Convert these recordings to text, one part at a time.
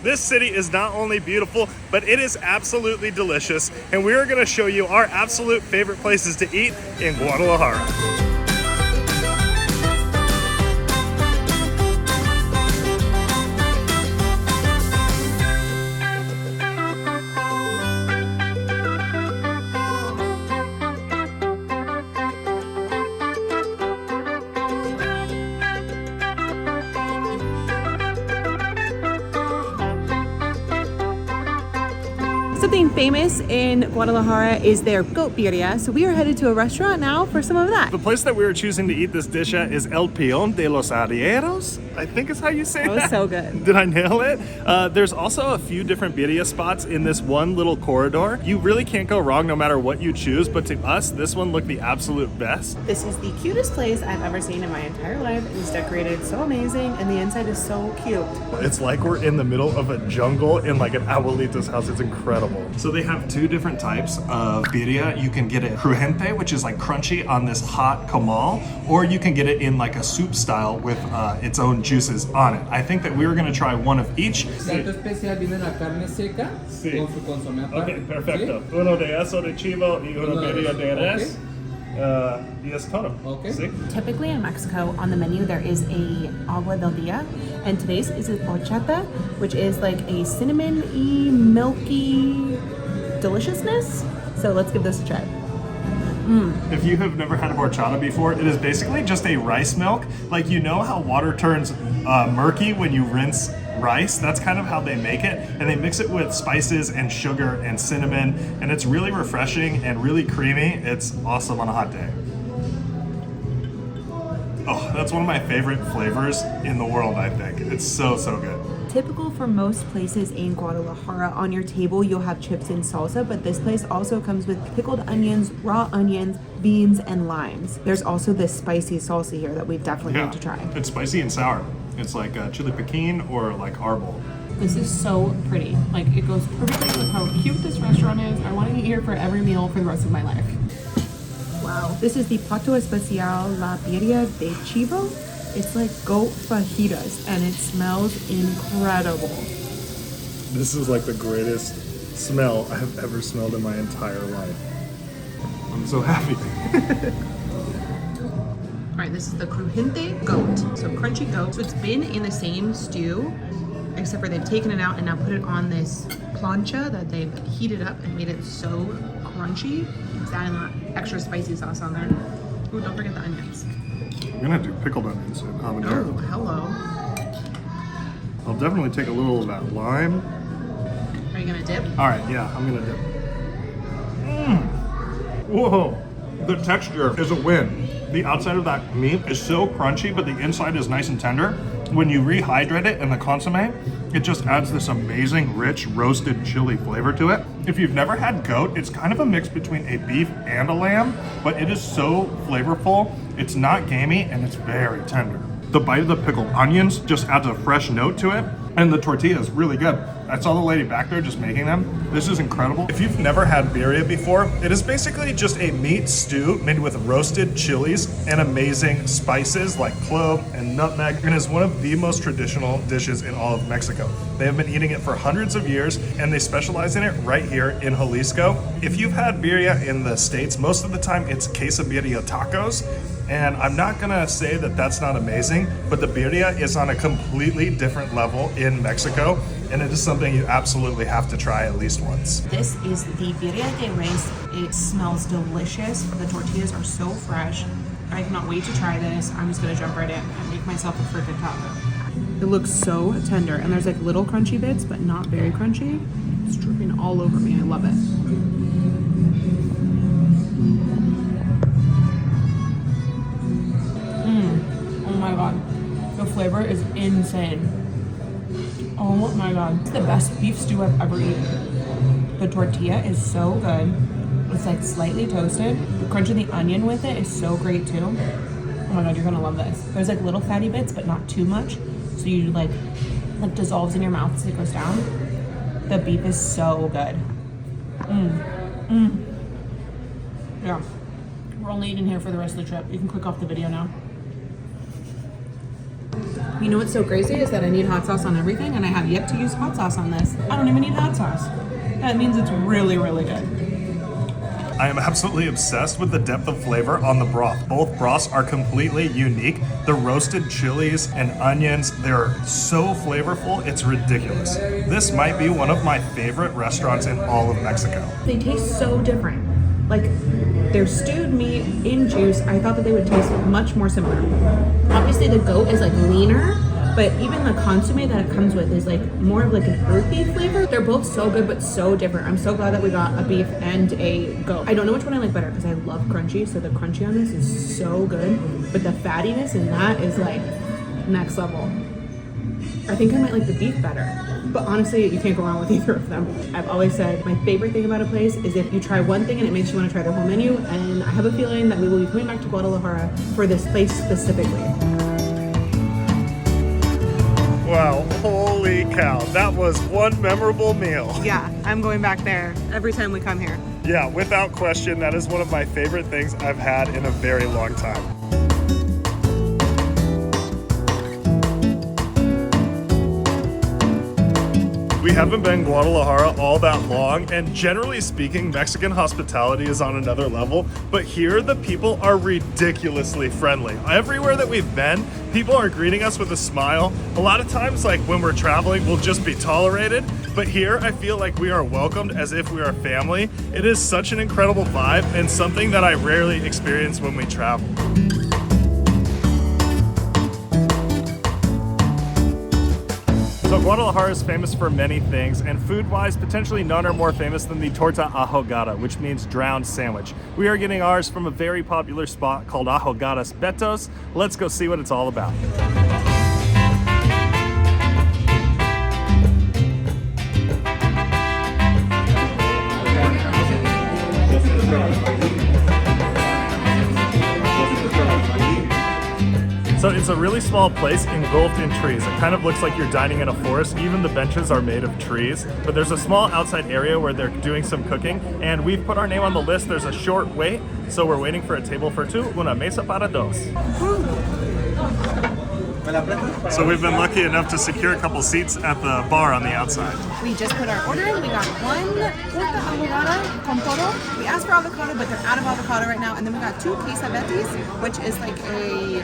This city is not only beautiful, but it is absolutely delicious, and we are going to show you our absolute favorite places to eat in Guadalajara. Something famous in Guadalajara is their goat birria, so we are headed to a restaurant now for some of that. The place that we are choosing to eat this dish at is El Pilon de los Arrieros, I think is how you say that. That was so good. Did I nail it? There's also a few different birria spots in this one little corridor. You really can't go wrong no matter what you choose, but to us, this one looked the absolute best. This is the cutest place I've ever seen in my entire life. It is decorated so amazing, and the inside is so cute. It's like we're in the middle of a jungle in like an abuelita's house. It's incredible. So they have two different types of birria. You can get it crujiente, which is like crunchy on this hot comal, or you can get it in like a soup style with its own juices on it. I think that we were going to try one of each. Plato especial viene la carne seca Sí. con su consomé aparte. Okay, perfecto. ¿Sí? Uno de eso de chivo y uno birria de res. Okay. Y es todo. Okay. ¿Sí? Typically in Mexico, on the menu there is a agua del dia, and today's is a horchata, which is like a cinnamon-y, milky deliciousness. So let's give this a try. If you have never had horchata before, it is basically just a rice milk. Like, you know how water turns murky when you rinse rice? That's kind of how they make it. And they mix it with spices and sugar and cinnamon. And it's really refreshing and really creamy. It's awesome on a hot day. Oh, that's one of my favorite flavors in the world, I think. It's so, so good. Typical for most places in Guadalajara, on your table you'll have chips and salsa, but this place also comes with pickled onions, raw onions, beans, and limes. There's also this spicy salsa here that we've definitely need to try. It's spicy and sour. It's like chili piquin or like arbol. This is so pretty. Like, it goes perfectly with how cute this restaurant is. I want to eat here for every meal for the rest of my life. Wow. This is the Plato Especial La Birria de Chivo. It's like goat fajitas, and it smells incredible. This is like the greatest smell I have ever smelled in my entire life. I'm so happy. All right, this is the crujiente goat. So crunchy goat. So it's been in the same stew, except for they've taken it out and now put it on this plancha that they've heated up and made it so crunchy. It's adding that extra spicy sauce on there. Ooh, don't forget the onions. I'm gonna do pickled onions and habanero. Oh, hello. I'll definitely take a little of that lime. Are you gonna dip? All right, yeah, I'm gonna dip. Whoa, the texture is a win. The outside of that meat is so crunchy, but the inside is nice and tender. When you rehydrate it in the consomme, it just adds this amazing, rich, roasted chili flavor to it. If you've never had goat, it's kind of a mix between a beef and a lamb, but it is so flavorful. It's not gamey, and it's very tender. The bite of the pickled onions just adds a fresh note to it, and the tortilla is really good. I saw the lady back there just making them. This is incredible. If you've never had birria before, it is basically just a meat stew made with roasted chilies and amazing spices like clove and nutmeg, and is one of the most traditional dishes in all of Mexico. They have been eating it for hundreds of years, and they specialize in it right here in Jalisco. If you've had birria in the States, most of the time it's quesabirria tacos. And I'm not gonna say that that's not amazing, but the birria is on a completely different level in Mexico, and it is something you absolutely have to try at least once. This is the birria de res. It smells delicious. The tortillas are so fresh. I cannot wait to try this. I'm just gonna jump right in and make myself a freaking taco. It looks so tender, and there's like little crunchy bits, but not very crunchy. It's dripping all over me. I love it. Oh my god, the flavor is insane. Oh my god, it's the best beef stew I've ever eaten. The tortilla is so good. It's like slightly toasted. The crunch of the onion with it is so great too. Oh my god, you're gonna love this. There's like little fatty bits, but not too much. So you like dissolves in your mouth as it goes down. The beef is so good. Yeah, we're only eating here for the rest of the trip. You can click off the video now. You know what's so crazy is that I need hot sauce on everything, and I have yet to use hot sauce on this. I don't even need hot sauce. That means it's really, really good. I am absolutely obsessed with the depth of flavor on the broth. Both broths are completely unique. The roasted chilies and onions, they're so flavorful, it's ridiculous. This might be one of my favorite restaurants in all of Mexico. They taste so different. Like, their stewed meat in juice, I thought that they would taste much more similar. Obviously the goat is like leaner, but even the consomme that it comes with is like more of like an earthy flavor. They're both so good, but so different. I'm so glad that we got a beef and a goat. I don't know which one I like better because I love crunchy, so the crunchy on this is so good, but the fattiness in that is like next level. I think I might like the beef better, but honestly, you can't go wrong with either of them. I've always said my favorite thing about a place is if you try one thing and it makes you want to try their whole menu, and I have a feeling that we will be coming back to Guadalajara for this place specifically. Wow, holy cow. That was one memorable meal. Yeah, I'm going back there every time we come here. Yeah, without question, that is one of my favorite things I've had in a very long time. We haven't been in Guadalajara all that long, and generally speaking, Mexican hospitality is on another level, but here the people are ridiculously friendly. Everywhere that we've been, people are greeting us with a smile. A lot of times, like when we're traveling, we'll just be tolerated, but here I feel like we are welcomed as if we are family. It is such an incredible vibe and something that I rarely experience when we travel. So Guadalajara is famous for many things, and food-wise, potentially none are more famous than the Torta AHOGADA, which means drowned sandwich. We are getting ours from a very popular spot called AHOGADAS BETO's. Let's go see what it's all about. So it's a really small place engulfed in trees. It kind of looks like you're dining in a forest. Even the benches are made of trees. But there's a small outside area where they're doing some cooking, and we've put our name on the list. There's a short wait, so we're waiting for a table for two, una mesa para dos. So we've been lucky enough to secure a couple seats at the bar on the outside. We just put our order in. We got one torta ahogada con poro. We asked for avocado, but they're out of avocado right now. And then we got two quesadillas, which is like a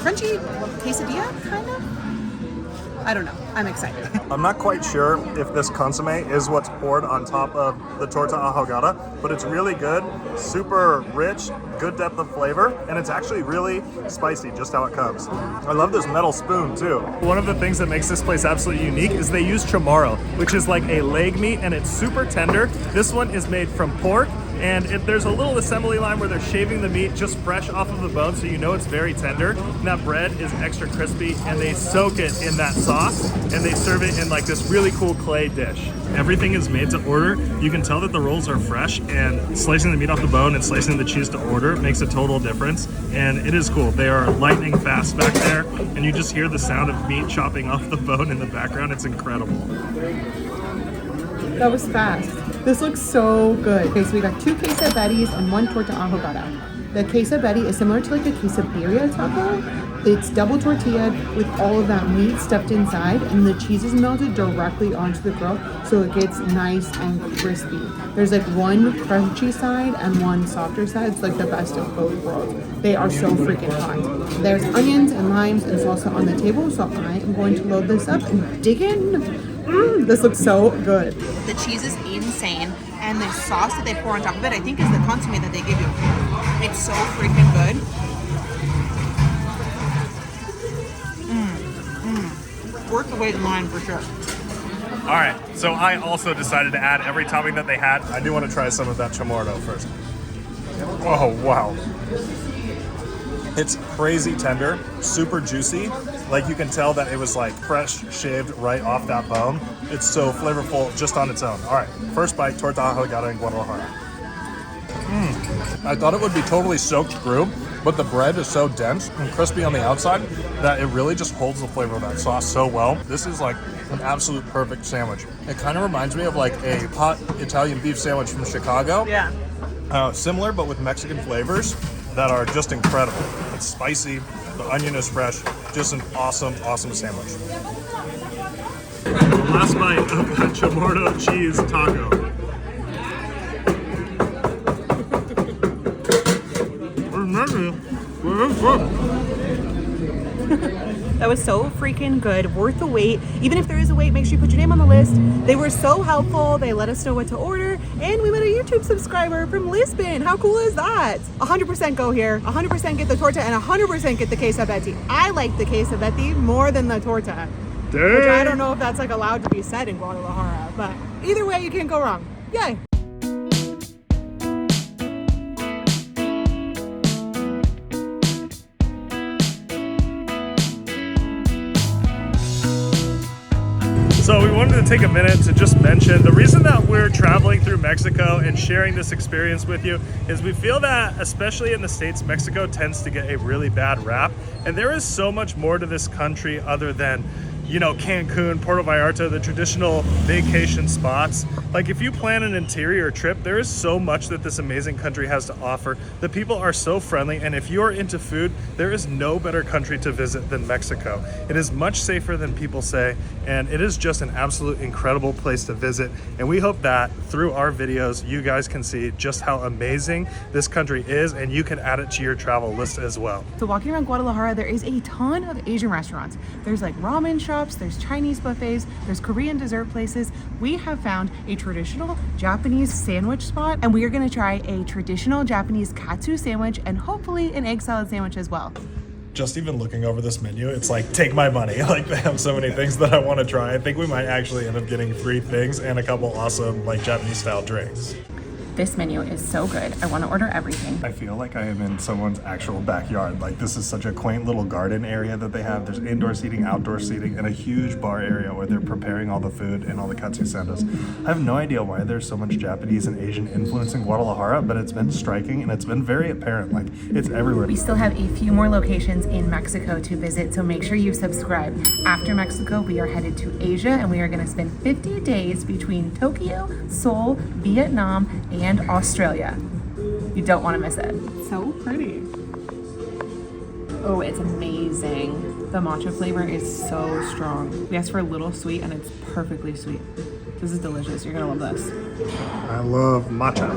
crunchy quesadilla, kind of. I don't know. I'm excited. I'm not quite sure if this consomme is what's poured on top of the torta ahogada, but it's really good, super rich, good depth of flavor, and it's actually really spicy, just how it comes. I love this metal spoon too. One of the things that makes this place absolutely unique is they use chamorro, which is like a leg meat, and it's super tender. This one is made from pork, and there's a little assembly line where they're shaving the meat just fresh off of the bone, so you know it's very tender. And that bread is extra crispy, and they soak it in that sauce, and they serve it in like this really cool clay dish. Everything is made to order. You can tell that the rolls are fresh, and slicing the meat off the bone and slicing the cheese to order makes a total difference, and it is cool. They are lightning fast back there, and you just hear the sound of meat chopping off the bone in the background. It's incredible. That was fast. This looks so good. Okay, so we got two quesadillas and one torta ahogada. The quesadilla is similar to like a quesabirria taco. It's double tortilla with all of that meat stuffed inside, and the cheese is melted directly onto the grill, so it gets nice and crispy. There's like one crunchy side and one softer side. It's like the best of both worlds. They are so freaking hot. There's onions and limes and salsa on the table, so I am going to load this up and dig in. This looks so good. The cheese is insane, and the sauce that they pour on top of it, I think, is the consomme that they give you. It's so freaking good. Worth the wait in line for sure. All right, so I also decided to add every topping that they had. I do want to try some of that chamorro first. Oh, wow. It's crazy tender, super juicy. Like you can tell that it was like fresh shaved right off that bone. It's so flavorful just on its own. All right, first bite, torta ahogada in Guadalajara. I thought it would be totally soaked through, but the bread is so dense and crispy on the outside that it really just holds the flavor of that sauce so well. This is like an absolute perfect sandwich. It kind of reminds me of like a hot Italian beef sandwich from Chicago. Yeah. Similar, but with Mexican flavors that are just incredible. It's spicy, The onion is fresh. Just an awesome, awesome sandwich. The last bite of the chamorro cheese taco. That was so freaking good, worth the wait. Even if there is a wait, make sure you put your name on the list. They were so helpful. They let us know what to order. And we met a YouTube subscriber from Lisbon. How cool is that? 100% go here, 100% get the torta, and 100% get the quesabeti. I like the quesabeti more than the torta. Dang. Which I don't know if that's like allowed to be said in Guadalajara, but either way, you can't go wrong. Yay. So we wanted to take a minute to just mention the reason that we're traveling through Mexico and sharing this experience with you is we feel that, especially in the States, Mexico tends to get a really bad rap. And there is so much more to this country other than, you know, Cancun, Puerto Vallarta, the traditional vacation spots. Like if you plan an interior trip, there is so much that this amazing country has to offer. The people are so friendly, and if you're into food, there is no better country to visit than Mexico. It is much safer than people say, and it is just an absolute incredible place to visit. And we hope that through our videos, you guys can see just how amazing this country is, and you can add it to your travel list as well. So walking around Guadalajara, there is a ton of Asian restaurants. There's like ramen shops, there's Chinese buffets, there's Korean dessert places. We have found a traditional Japanese sandwich spot, and we are gonna try a traditional Japanese katsu sandwich and hopefully an egg salad sandwich as well. Just even looking over this menu, it's like, take my money. Like they have so many things that I want to try. I think we might actually end up getting 3 things and a couple awesome like Japanese style drinks. This menu is so good. I want to order everything. I feel like I am in someone's actual backyard. Like this is such a quaint little garden area that they have. There's indoor seating, outdoor seating, and a huge bar area where they're preparing all the food and all the katsu sandas. I have no idea why there's so much Japanese and Asian influence in Guadalajara, but it's been striking and it's been very apparent. Like it's everywhere. We still have a few more locations in Mexico to visit, so make sure you subscribe. After Mexico, we are headed to Asia, and we are going to spend 50 days between Tokyo, Seoul, Vietnam, and Australia. You don't want to miss it. So pretty. Oh, it's amazing. The matcha flavor is so strong. We asked for a little sweet, and it's perfectly sweet. This is delicious. You're gonna love this. I love matcha.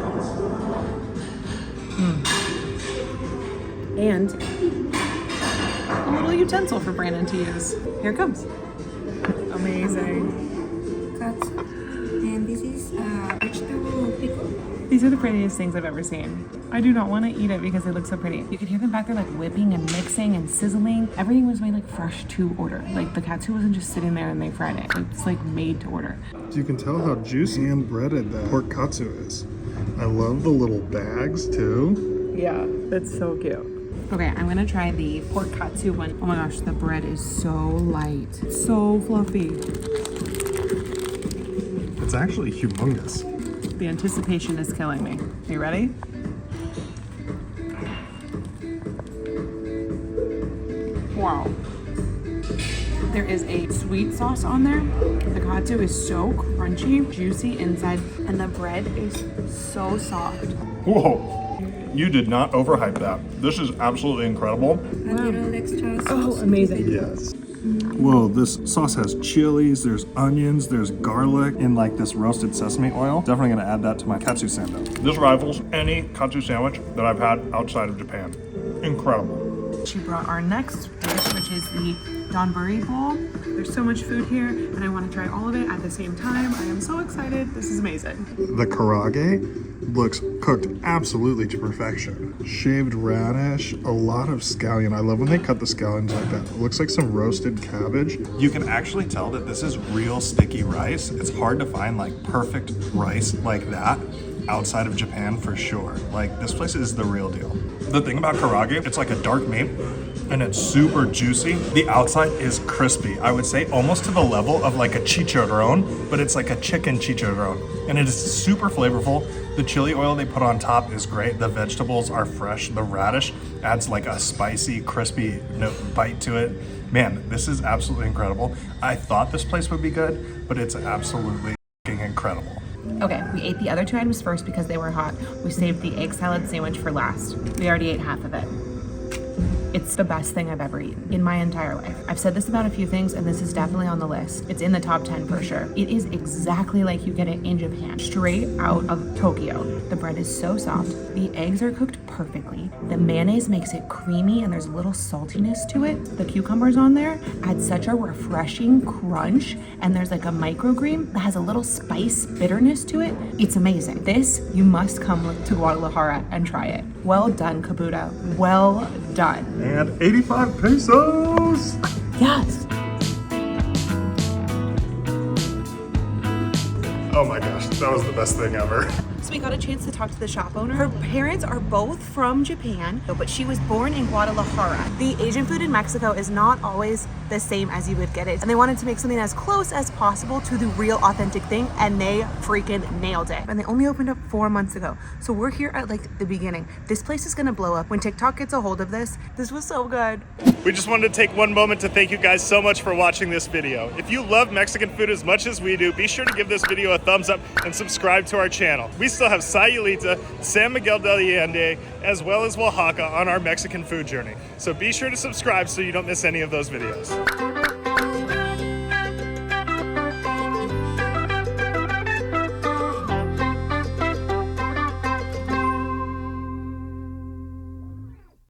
And a little utensil for Brandon to use. Here it comes. Amazing. KATSU, and this is vegetable pickle. These are the prettiest things I've ever seen. I do not want to eat it because they look so pretty. You could hear them back there like whipping and mixing and sizzling. Everything was made like fresh to order. Like the katsu wasn't just sitting there and they fried it. It's like made to order. So you can tell how juicy and breaded that pork katsu is. I love the little bags too. Yeah, that's so cute. Okay, I'm gonna try the pork katsu one. Oh my gosh, the bread is so light. It's so fluffy. It's actually humongous. The anticipation is killing me. Are you ready? Wow. There is a sweet sauce on there. The katsu is so crunchy, juicy inside, and the bread is so soft. Whoa. You did not overhype that. This is absolutely incredible. A little extra sauce. Oh, amazing. Yes. Whoa, this sauce has chilies, there's onions, there's garlic, and like this roasted sesame oil. Definitely gonna add that to my katsu sando. This rivals any katsu sandwich that I've had outside of Japan. Incredible. She brought our next dish, which is the donburi bowl. There's so much food here, and I want to try all of it at the same time. I am so excited. This is amazing. The karage looks cooked absolutely to perfection. Shaved radish, a lot of scallion. I love when they cut the scallions like that. It looks like some roasted cabbage. You can actually tell that this is real sticky rice. It's hard to find like perfect rice like that outside of Japan for sure. Like this place is the real deal. The thing about karage, it's like a dark meat and it's super juicy. The outside is crispy. I would say almost to the level of like a chicharron, but it's like a chicken chicharron. And it is super flavorful. The chili oil they put on top is great. The vegetables are fresh. The radish adds like a spicy, crispy bite to it. Man, this is absolutely incredible. I thought this place would be good, but it's absolutely incredible. Okay, we ate the other 2 items first because they were hot. We saved the egg salad sandwich for last. We already ate half of it. It's the best thing I've ever eaten in my entire life. I've said this about a few things, and this is definitely on the list. It's in the top 10 for sure. It is exactly like you get it in Japan, straight out of Tokyo. The bread is so soft. The eggs are cooked perfectly. The mayonnaise makes it creamy and there's a little saltiness to it. The cucumbers on there add such a refreshing crunch, and there's like a microgreen that has a little spice bitterness to it. It's amazing. This, you must come to Guadalajara and try it. Well done, KOBUTA. Well done. And 85 pesos. Yes. Oh my gosh, that was the best thing ever. So we got a chance to talk to the shop owner. Her parents are both from Japan, but she was born in Guadalajara. The Asian food in Mexico is not always the same as you would get it. And they wanted to make something as close as possible to the real authentic thing, and they freaking nailed it. And they only opened up 4 months ago. So we're here at like the beginning. This place is gonna blow up. When TikTok gets a hold of this, this was so good. We just wanted to take one moment to thank you guys so much for watching this video. If you love Mexican food as much as we do, be sure to give this video a thumbs up and subscribe to our channel. We still have Sayulita, San Miguel de Allende, as well as Oaxaca on our Mexican food journey. So be sure to subscribe so you don't miss any of those videos.